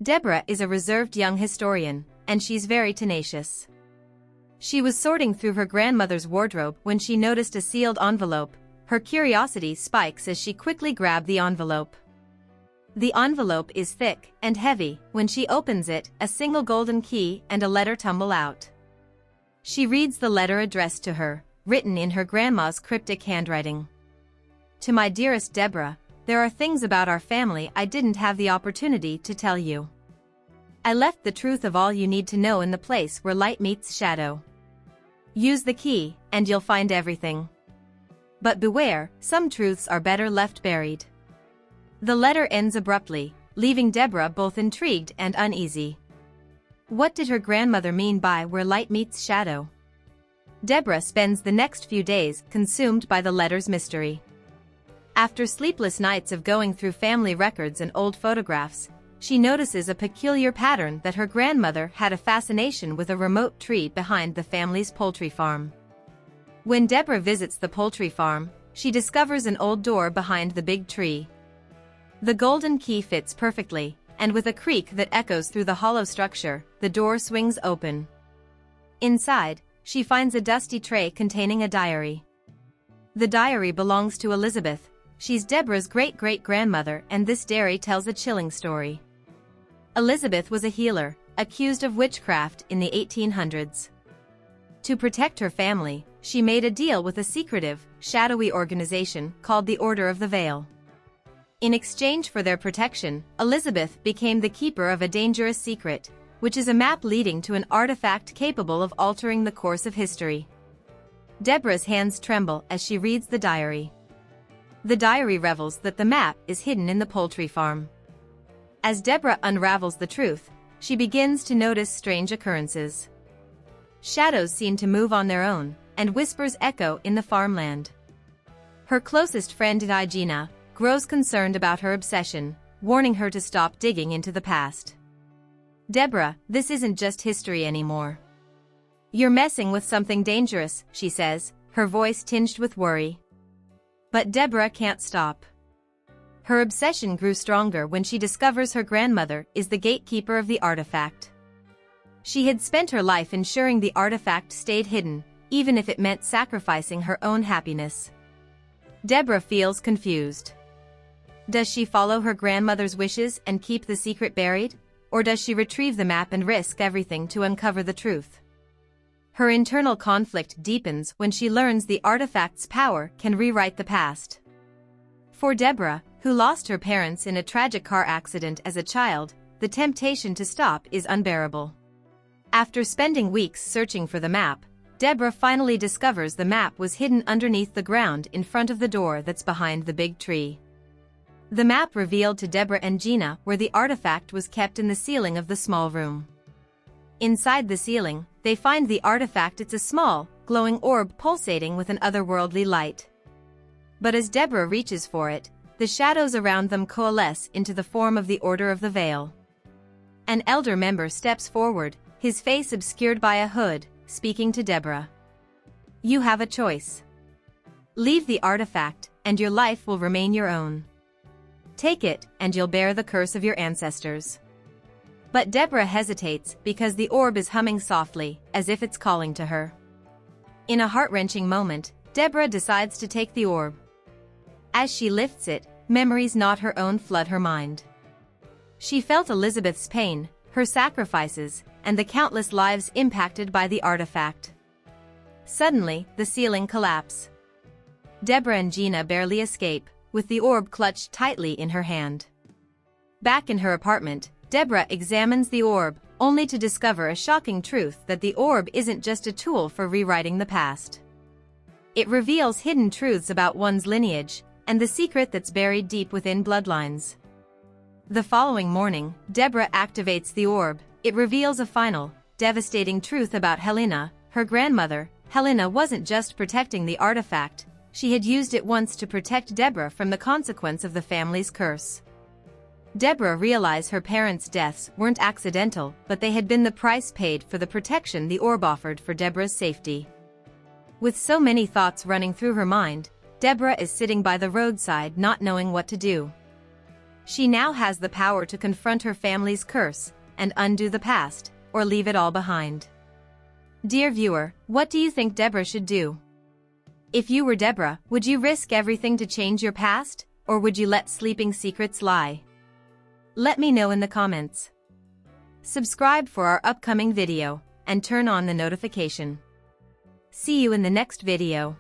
Deborah is a reserved young historian, and she's very tenacious. She was sorting through her grandmother's wardrobe when she noticed a sealed envelope. Her curiosity spikes as she quickly grabbed the envelope. The envelope is thick and heavy. When she opens it, a single golden key and a letter tumble out. She reads the letter addressed to her, written in her grandma's cryptic handwriting. To my dearest Deborah, there are things about our family I didn't have the opportunity to tell you. I left the truth of all you need to know in the place where light meets shadow. Use the key, and you'll find everything. But beware, some truths are better left buried. The letter ends abruptly, leaving Deborah both intrigued and uneasy. What did her grandmother mean by where light meets shadow? Deborah spends the next few days consumed by the letter's mystery. After sleepless nights of going through family records and old photographs, she notices a peculiar pattern that her grandmother had a fascination with a remote tree behind the family's poultry farm. When Deborah visits the poultry farm, she discovers an old door behind the big tree. The golden key fits perfectly, and with a creak that echoes through the hollow structure, the door swings open. Inside, she finds a dusty tray containing a diary. The diary belongs to Elizabeth. She's Deborah's great-great-grandmother, and this diary tells a chilling story. Elizabeth was a healer, accused of witchcraft in the 1800s. To protect her family, she made a deal with a secretive, shadowy organization called the Order of the Veil. In exchange for their protection, Elizabeth became the keeper of a dangerous secret, which is a map leading to an artifact capable of altering the course of history. Deborah's hands tremble as she reads the diary. The diary reveals that the map is hidden in the poultry farm. As Deborah unravels the truth, she begins to notice strange occurrences. Shadows seem to move on their own, and whispers echo in the farmland. Her closest friend Gina grows concerned about her obsession, warning her to stop digging into the past. Deborah, this isn't just history anymore. You're messing with something dangerous, she says, her voice tinged with worry. But Deborah can't stop. Her obsession grew stronger when she discovers her grandmother is the gatekeeper of the artifact. She had spent her life ensuring the artifact stayed hidden, even if it meant sacrificing her own happiness. Deborah feels confused. Does she follow her grandmother's wishes and keep the secret buried, or does she retrieve the map and risk everything to uncover the truth? Her internal conflict deepens when she learns the artifact's power can rewrite the past. For Deborah, who lost her parents in a tragic car accident as a child, the temptation to stop is unbearable. After spending weeks searching for the map, Deborah finally discovers the map was hidden underneath the ground in front of the door that's behind the big tree. The map revealed to Deborah and Gina where the artifact was kept in the ceiling of the small room. Inside the ceiling, they find the artifact. It's a small, glowing orb pulsating with an otherworldly light. But as Deborah reaches for it, the shadows around them coalesce into the form of the Order of the Veil. An elder member steps forward, his face obscured by a hood, speaking to Deborah. You have a choice. Leave the artifact, and your life will remain your own. Take it, and you'll bear the curse of your ancestors. But Deborah hesitates because the orb is humming softly, as if it's calling to her. In a heart-wrenching moment, Deborah decides to take the orb. As she lifts it, memories not her own flood her mind. She felt Elizabeth's pain, her sacrifices, and the countless lives impacted by the artifact. Suddenly, the ceiling collapses. Deborah and Gina barely escape, with the orb clutched tightly in her hand. Back in her apartment, Deborah examines the orb, only to discover a shocking truth that the orb isn't just a tool for rewriting the past. It reveals hidden truths about one's lineage, and the secret that's buried deep within bloodlines. The following morning, Deborah activates the orb. It reveals a final, devastating truth about Helena, her grandmother. Helena wasn't just protecting the artifact, she had used it once to protect Deborah from the consequence of the family's curse. Deborah realized her parents' deaths weren't accidental, but they had been the price paid for the protection the orb offered for Deborah's safety. With so many thoughts running through her mind, Deborah is sitting by the roadside not knowing what to do. She now has the power to confront her family's curse and undo the past, or leave it all behind. Dear viewer, what do you think Deborah should do? If you were Deborah, would you risk everything to change your past, or would you let sleeping secrets lie? Let me know in the comments. Subscribe for our upcoming video, and turn on the notification. See you in the next video.